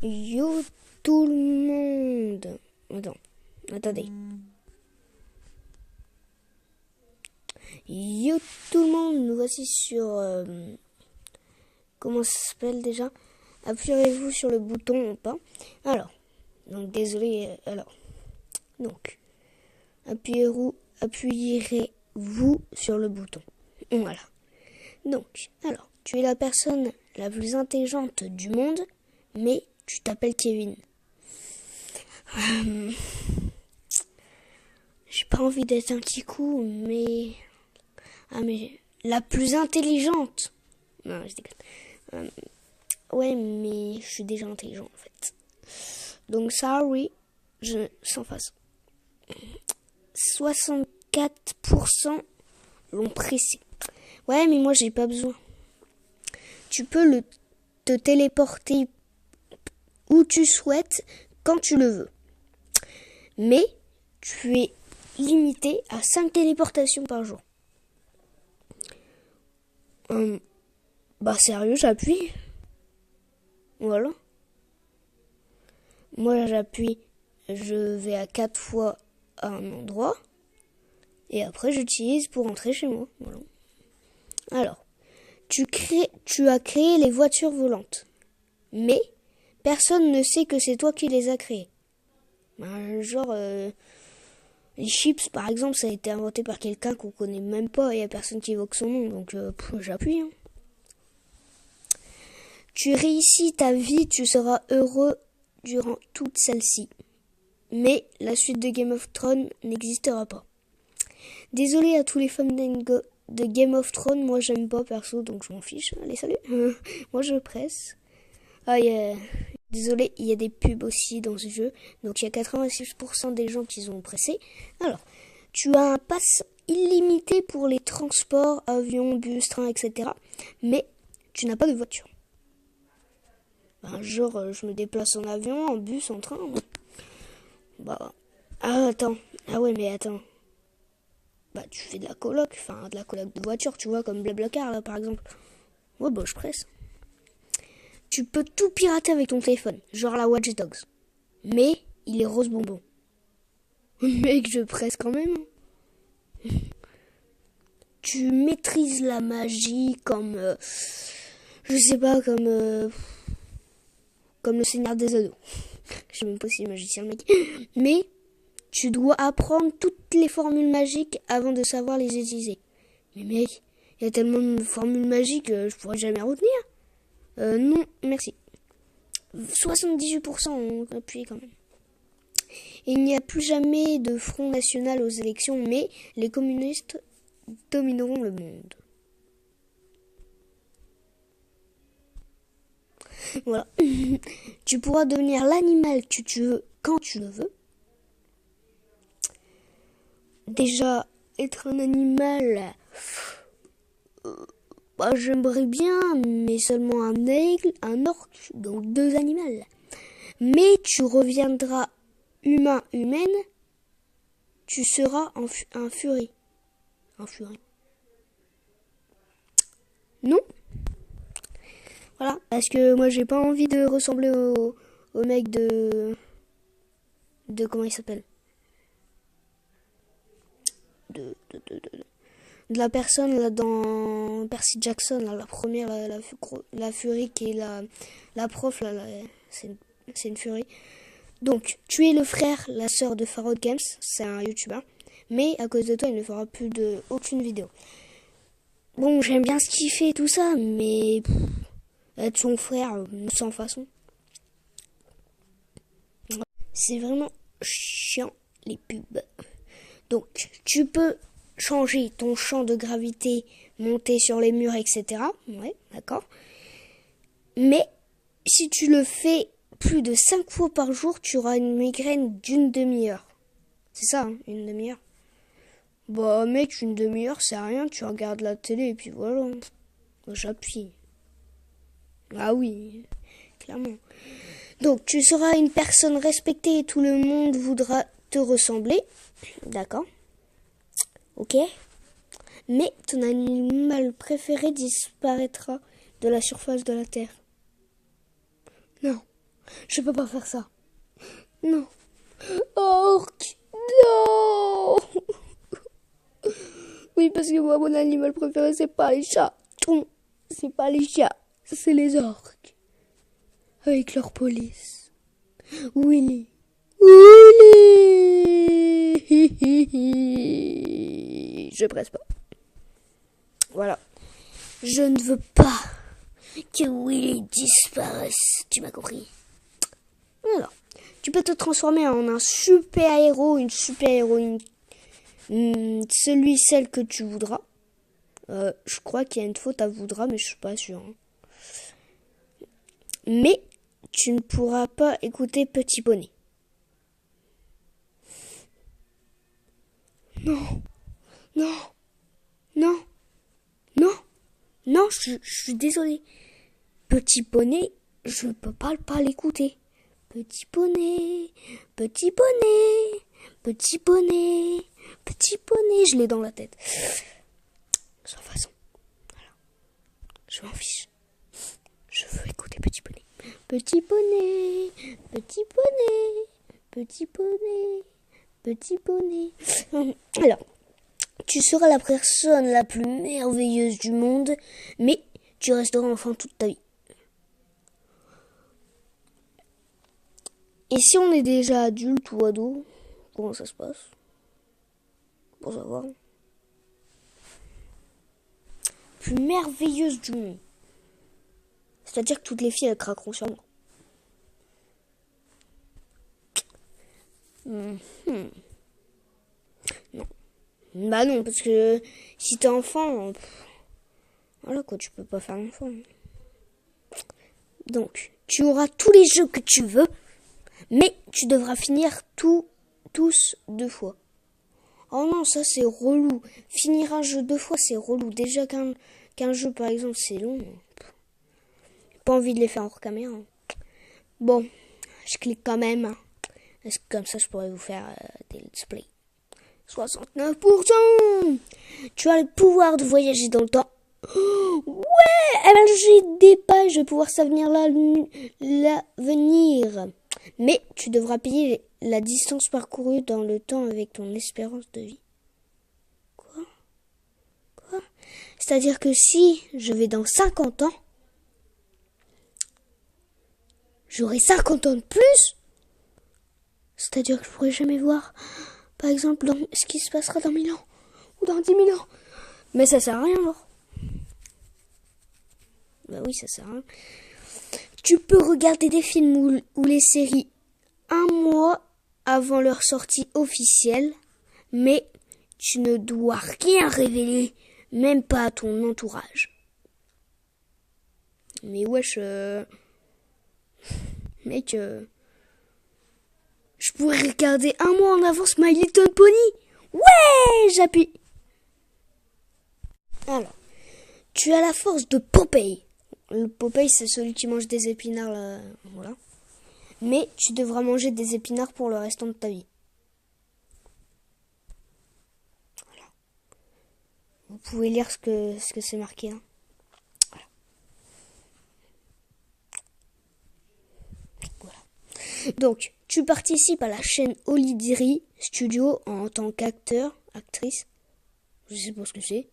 Yo tout le monde. Attendez. Yo tout le monde, nous voici sur... comment ça s'appelle déjà? Appuyez-vous sur le bouton ou pas. Alors, donc désolé, donc, appuyerez-vous sur le bouton. Voilà. Donc, alors, tu es la personne la plus intelligente du monde, mais tu t'appelles Kevin. J'ai pas envie d'être un kikou, mais... mais la plus intelligente. Non, je déconne. Ouais, mais je suis déjà intelligent, en fait. Donc ça, oui, sans face. 64% l'ont pressé. Ouais, mais moi, j'ai pas besoin. Tu peux te téléporter où tu souhaites, quand tu le veux. Mais tu es limité à 5 téléportations par jour. Sérieux, j'appuie. Voilà. Moi, j'appuie, je vais à 4 fois à un endroit. Et après, j'utilise pour rentrer chez moi. Voilà. Alors, tu as créé les voitures volantes. Mais personne ne sait que c'est toi qui les as créées. Les chips, par exemple, ça a été inventé par quelqu'un qu'on connaît même pas. Il n'y a personne qui évoque son nom. Donc, j'appuie. Tu réussis ta vie, tu seras heureux durant toute celle-ci. Mais la suite de Game of Thrones n'existera pas. Désolé à tous les fans de Game of Thrones, moi j'aime pas perso, donc je m'en fiche. Allez, salut. Moi je presse. Désolé, il y a des pubs aussi dans ce jeu. Donc il y a 86% des gens qui ont pressé. Alors, tu as un pass illimité pour les transports, avions, bus, trains, etc. Mais tu n'as pas de voiture. Je me déplace en avion, en bus, en train. Attends. Tu fais de la coloc, de voiture, tu vois, comme Blablacar, là, par exemple. Ouais, je presse. Tu peux tout pirater avec ton téléphone, genre la Watch Dogs. Mais il est rose bonbon. Mec, je presse quand même. Tu maîtrises la magie comme... comme le Seigneur des Anneaux. Je sais même pas si magicien le mec. Mais tu dois apprendre toutes les formules magiques avant de savoir les utiliser. Mais mec, il y a tellement de formules magiques que je pourrais jamais retenir. Non, merci. 78% ont appuyé quand même. Il n'y a plus jamais de front national aux élections, mais les communistes domineront le monde. Voilà. Tu pourras devenir l'animal que tu veux quand tu le veux. Déjà, être un animal, j'aimerais bien, mais seulement un aigle, un orque, donc 2 animaux. Mais tu reviendras humaine, tu seras un furie. Un furie. Non. Voilà, parce que moi j'ai pas envie de ressembler au mec de comment il s'appelle, de la personne là dans Percy Jackson, là, la première, la furie qui est la prof là, c'est une furie. Donc tu es le frère, la sœur de Farrod Games, c'est un youtubeur, mais à cause de toi il ne fera plus aucune vidéo. Bon, j'aime bien ce qu'il fait tout ça, mais être son frère sans façon. C'est vraiment chiant les pubs. Donc tu peux changer ton champ de gravité, monter sur les murs, etc. Ouais, d'accord. Mais si tu le fais plus de 5 fois par jour, tu auras une migraine d'une demi-heure. C'est ça, hein, une demi-heure. Mec, une demi-heure, c'est rien. Tu regardes la télé et puis voilà. J'appuie. Ah oui, clairement. Donc, tu seras une personne respectée et tout le monde voudra te ressembler. D'accord. Ok. Mais ton animal préféré disparaîtra de la surface de la Terre. Non. Je peux pas faire ça. Non. Orque. Non. Oui, parce que moi, mon animal préféré, c'est pas les chats. C'est pas les chats. C'est les orques. Avec leur police. Willy. Willy. Je presse pas. Voilà. Je ne veux pas que Willy disparaisse. Tu m'as compris? Alors, tu peux te transformer en un super-héros, une super-héroïne, celle que tu voudras. Je crois qu'il y a une faute à voudra, mais je suis pas sûre. Hein. Mais tu ne pourras pas écouter Petit Poney. Non, non, non, non, non, je suis désolée. Petit Poney, je ne peux pas l'écouter. Petit poney, petit poney, petit poney, petit poney. Je l'ai dans la tête. Sans façon. Voilà. Je m'en fiche. Je veux écouter Petit Poney. Petit poney, petit poney, petit poney, petit poney. Alors, tu seras la personne la plus merveilleuse du monde, mais tu resteras enfant toute ta vie. Et si on est déjà adulte ou ado, comment ça se passe? Pour savoir. Plus merveilleuse du monde. C'est-à-dire que toutes les filles, elles craqueront sur moi. Non. Bah non, parce que si t'es enfant, voilà quoi, tu peux pas faire l'enfant. Donc, tu auras tous les jeux que tu veux, mais tu devras finir tous 2 fois. Oh non, ça c'est relou. Finir un jeu 2 fois, c'est relou. Déjà qu'un jeu, par exemple, c'est long. Pas envie de les faire hors caméra. Bon, je clique quand même. Parce que comme ça, je pourrais vous faire des let's play. 69%. Tu as le pouvoir de voyager dans le temps. Oh, ouais, eh ben, j'ai des pages, je vais pouvoir savoir l'avenir. Mais tu devras payer la distance parcourue dans le temps avec ton espérance de vie. Quoi? C'est-à-dire que si je vais dans 50 ans, j'aurai 50 ans de plus. C'est-à-dire que je pourrai jamais voir, par exemple, ce qui se passera dans 1000 ans. Ou dans 10 000 ans. Mais ça sert à rien, alors. Bah oui, ça sert à rien. Tu peux regarder des films ou les séries 1 mois avant leur sortie officielle, mais tu ne dois rien révéler, même pas à ton entourage. Mais wesh, mec, je pourrais regarder 1 mois en avance My Little Pony. Ouais, j'appuie. Alors, tu as la force de Popeye. Le Popeye, c'est celui qui mange des épinards, là, voilà. Mais tu devras manger des épinards pour le restant de ta vie. Voilà. Vous pouvez lire ce que c'est marqué. Hein. Voilà. Donc, tu participes à la chaîne Olidiri Studio en tant qu'acteur, actrice. Je sais pas ce que c'est.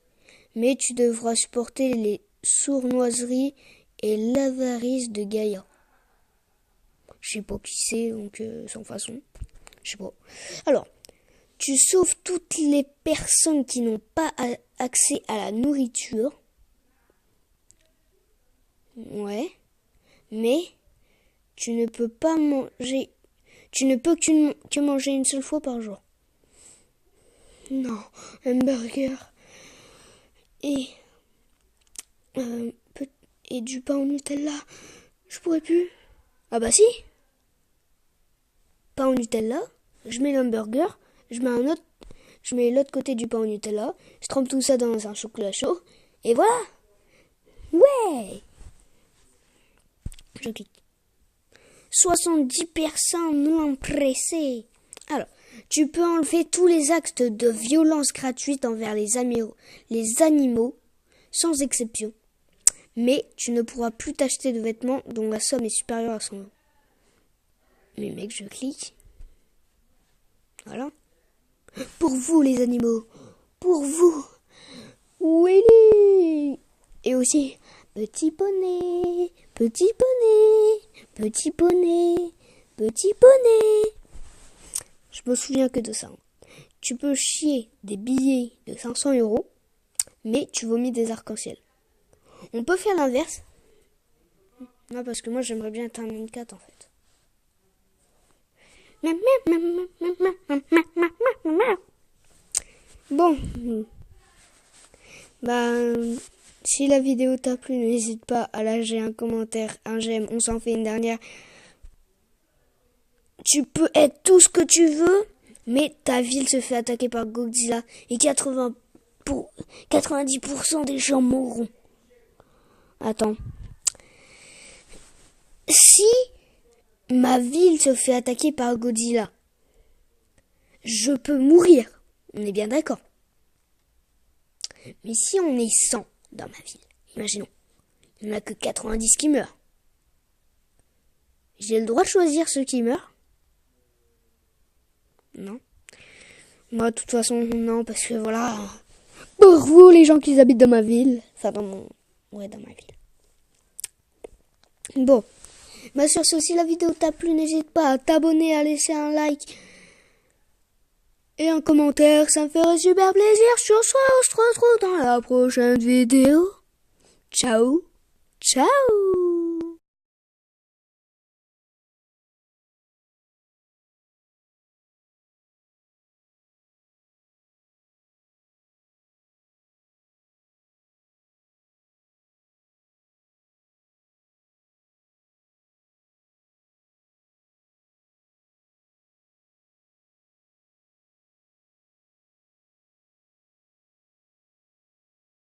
Mais tu devras supporter les sournoiseries et l'avarice de Gaïa. Je sais pas qui c'est, donc sans façon. Je sais pas. Alors, tu sauves toutes les personnes qui n'ont pas accès à la nourriture. Ouais. Mais tu ne peux pas manger. Tu ne peux que manger une seule fois par jour. Non, un burger. Et du pain au Nutella. Je pourrais plus. Ah bah si. Pain au Nutella. Je mets l'hamburger. Je mets l'autre côté du pain au Nutella. Je trempe tout ça dans un chocolat chaud. Et voilà. Ouais. Je clique. 70 personnes non pressées. Alors, tu peux enlever tous les actes de violence gratuite envers les animaux, sans exception. Mais tu ne pourras plus t'acheter de vêtements dont la somme est supérieure à 100 €. Mais mec, je clique. Voilà. Pour vous les animaux. Pour vous. Willy. Et aussi, petit poney. Petit poney. Petit poney. Petit poney. Je me souviens que de ça. Tu peux chier des billets de 500 €, mais tu vomis des arcs-en-ciel. On peut faire l'inverse. Non, parce que moi, j'aimerais bien être un M4, en fait. Bon. Bah, si la vidéo t'a plu, n'hésite pas à lâcher un commentaire, un j'aime. On s'en fait une dernière. Tu peux être tout ce que tu veux, mais ta ville se fait attaquer par Godzilla et 90% des gens mourront. Attends. Si ma ville se fait attaquer par Godzilla, je peux mourir. On est bien d'accord. Mais si on est 100 dans ma ville, imaginons, il n'y en a que 90 qui meurent. J'ai le droit de choisir ceux qui meurent? Non. Moi, de toute façon, non, parce que voilà. Pour vous, les gens qui habitent dans ma ville. Enfin, ouais, dans ma ville. Bon. Bah, sur ce, si la vidéo t'a plu, n'hésite pas à t'abonner, à laisser un like et un commentaire. Ça me ferait super plaisir. Sur ce, on se retrouve dans la prochaine vidéo. Ciao. Ciao.